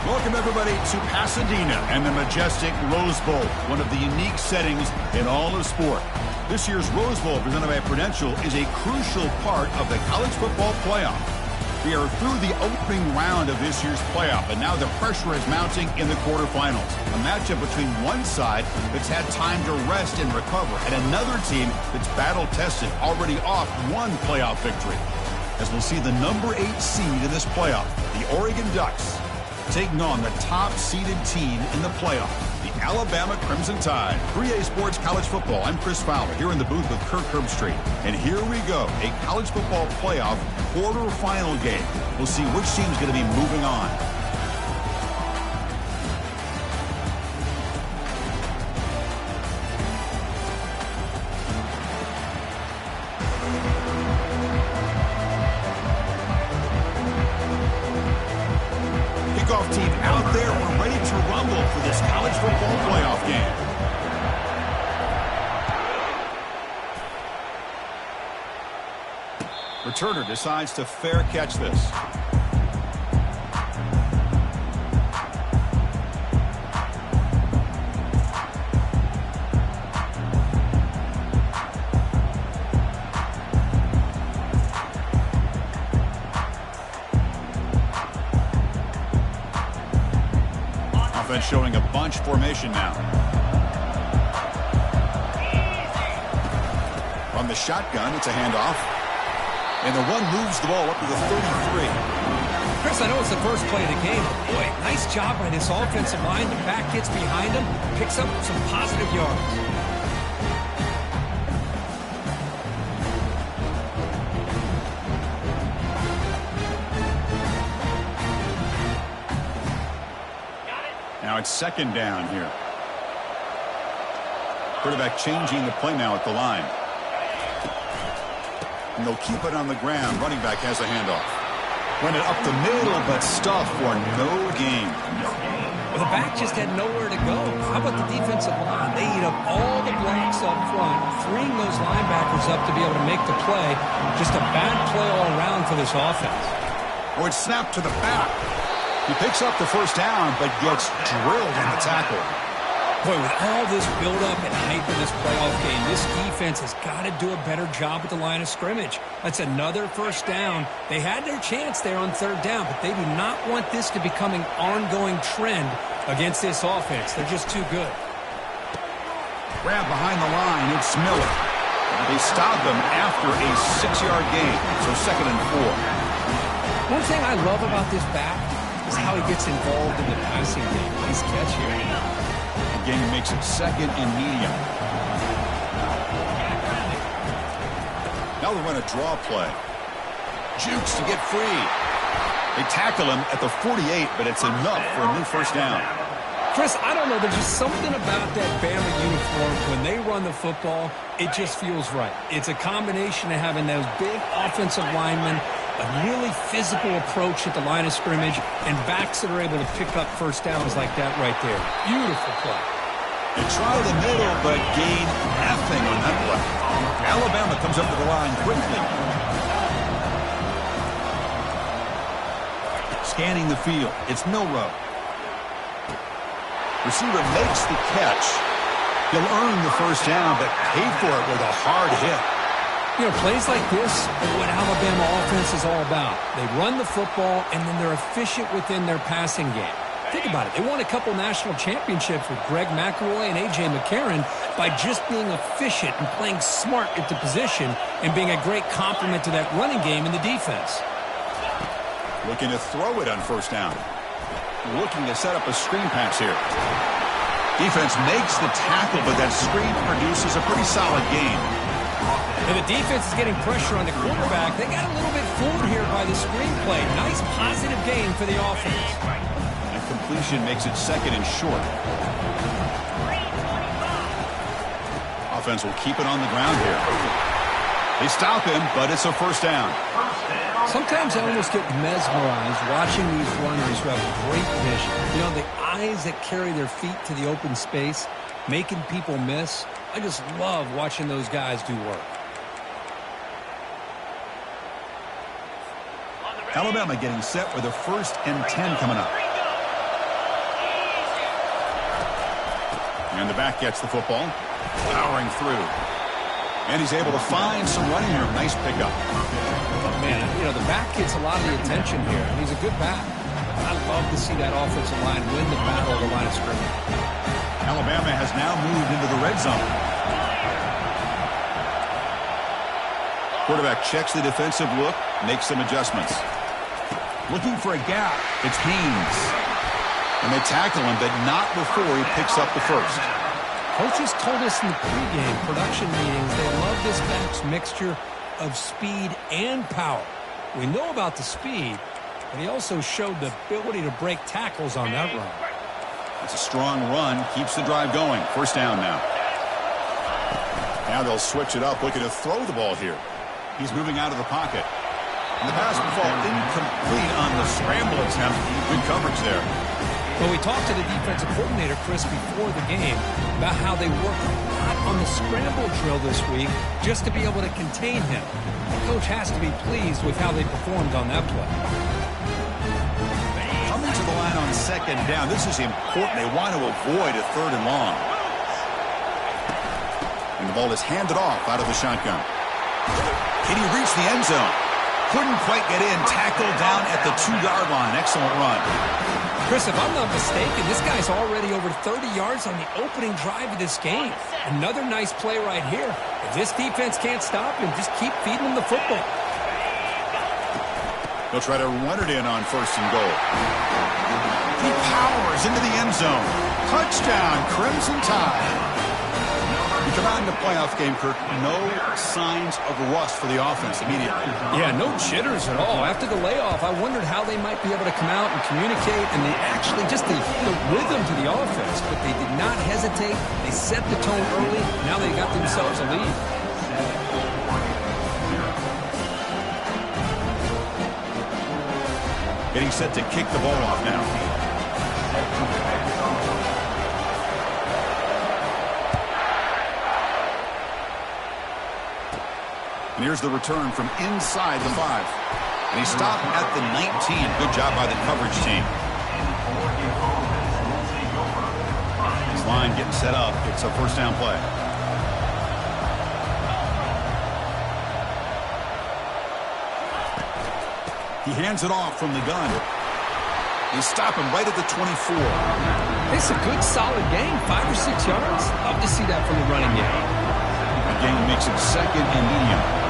Welcome, everybody, to Pasadena and the majestic Rose Bowl, one of the unique settings in all of sport. This year's Rose Bowl, presented by Prudential, is a crucial part of the college football playoff. We are through the opening round of this year's playoff, and now the pressure is mounting in the quarterfinals. A matchup between one side that's had time to rest and recover, and another team that's battle-tested, already off one playoff victory. As we'll see the number 8 seed in this playoff, the Oregon Ducks, taking on the top-seeded team in the playoff, the Alabama Crimson Tide. 3A Sports College Football. I'm Chris Fowler here in the booth with Kirk Herbstreit. And here we go, a college football playoff quarterfinal game. We'll see which team's going to be moving on. Kickoff team out there. We're ready to rumble for this college football playoff game. Returner decides to fair catch this. Offense showing a bunch formation now. On the shotgun, it's a handoff. And the run moves the ball up to the 33. Chris, I know it's the first play of the game, but boy, nice job by this offensive line. The back gets behind him, picks up some positive yards. Now it's second down here. Quarterback changing the play now at the line. And they'll keep it on the ground. Running back has a handoff. Run it up the middle, but stuffed for no gain. Well, the back just had nowhere to go. How about the defensive line? They eat up all the blocks up front, freeing those linebackers up to be able to make the play. Just a bad play all around for this offense. Oh, it's snapped to the back. He picks up the first down, but gets drilled in the tackle. Boy, with all this build-up and hype in this playoff game, this defense has got to do a better job at the line of scrimmage. That's another first down. They had their chance there on third down, but they do not want this to become an ongoing trend against this offense. They're just too good. Grab behind the line. It's Miller. They stop them after a 6-yard gain, so 2nd and 4. One thing I love about this back is how he gets involved in the passing game. Nice catch here. Game makes it 2nd and medium. Now they run a draw play. Jukes to get free. They tackle him at the 48, but it's enough for a new first down. Chris, I don't know. There's just something about that Bama uniform. When they run the football, it just feels right. It's a combination of having those big offensive linemen, a really physical approach at the line of scrimmage, and backs that are able to pick up first downs like that right there. Beautiful play. They try the middle, but gain nothing on that play. Alabama comes up to the line quickly. Scanning the field. It's Milrow. Receiver makes the catch. He'll earn the first down, but pay for it with a hard hit. You know, plays like this are what Alabama offense is all about. They run the football, and then they're efficient within their passing game. Think about it. They won a couple national championships with Greg McElroy and A.J. McCarron by just being efficient and playing smart at the position and being a great complement to that running game in the defense. Looking to throw it on first down. Looking to set up a screen pass here. Defense makes the tackle, but that screen produces a pretty solid gain. And the defense is getting pressure on the quarterback. They got a little bit fooled here by the screen play. Nice positive gain for the offense. And completion makes it 2nd and short. Offense will keep it on the ground here. They stop him, but it's a first down. Sometimes I almost get mesmerized watching these runners who have great vision. You know, the eyes that carry their feet to the open space, making people miss. I just love watching those guys do work. Alabama getting set with a 1st and 10 coming up. And the back gets the football. Powering through. And he's able to find some running room. Nice pickup. Man, the back gets a lot of the attention here. He's a good back. I love to see that offensive line win the battle of the line of scrimmage. Alabama has now moved into the red zone. Quarterback checks the defensive look, makes some adjustments. Looking for a gap. It's Haynes. And they tackle him, but not before he picks up the first. Coaches told us in the pregame production meetings they love this back's mixture of speed and power. We know about the speed, but he also showed the ability to break tackles on that run. It's a strong run, keeps the drive going. First down now. Now they'll switch it up, looking to throw the ball here. He's moving out of the pocket. And the pass will fall incomplete on the scramble attempt. Good coverage there. Well, we talked to the defensive coordinator, Chris, before the game about how they worked a lot on the scramble drill this week just to be able to contain him. The coach has to be pleased with how they performed on that play. Coming to the line on second down. This is important. They want to avoid a third and long. And the ball is handed off out of the shotgun. Can he reach the end zone? Couldn't quite get in. Tackled down at the 2-yard line. Excellent run. Chris, if I'm not mistaken, this guy's already over 30 yards on the opening drive of this game. Another nice play right here. If this defense can't stop him, just keep feeding him the football. They'll try to run it in on first and goal. He powers into the end zone. Touchdown, Crimson Tide. You come out in the playoff game, Kirk, no signs of rust for the offense immediately. Yeah, no jitters at all. After the layoff, I wondered how they might be able to come out and communicate, and they actually just the rhythm to the offense, but they did not hesitate. They set the tone early. Now they got themselves a lead. Getting set to kick the ball off now. And here's the return from inside the 5. And he stopped at the 19. Good job by the coverage team. His line getting set up. It's a first down play. He hands it off from the gun. They stop him right at the 24. It's a good, solid game. 5 or 6 yards. Love to see that from the running game. The game makes it second and medium.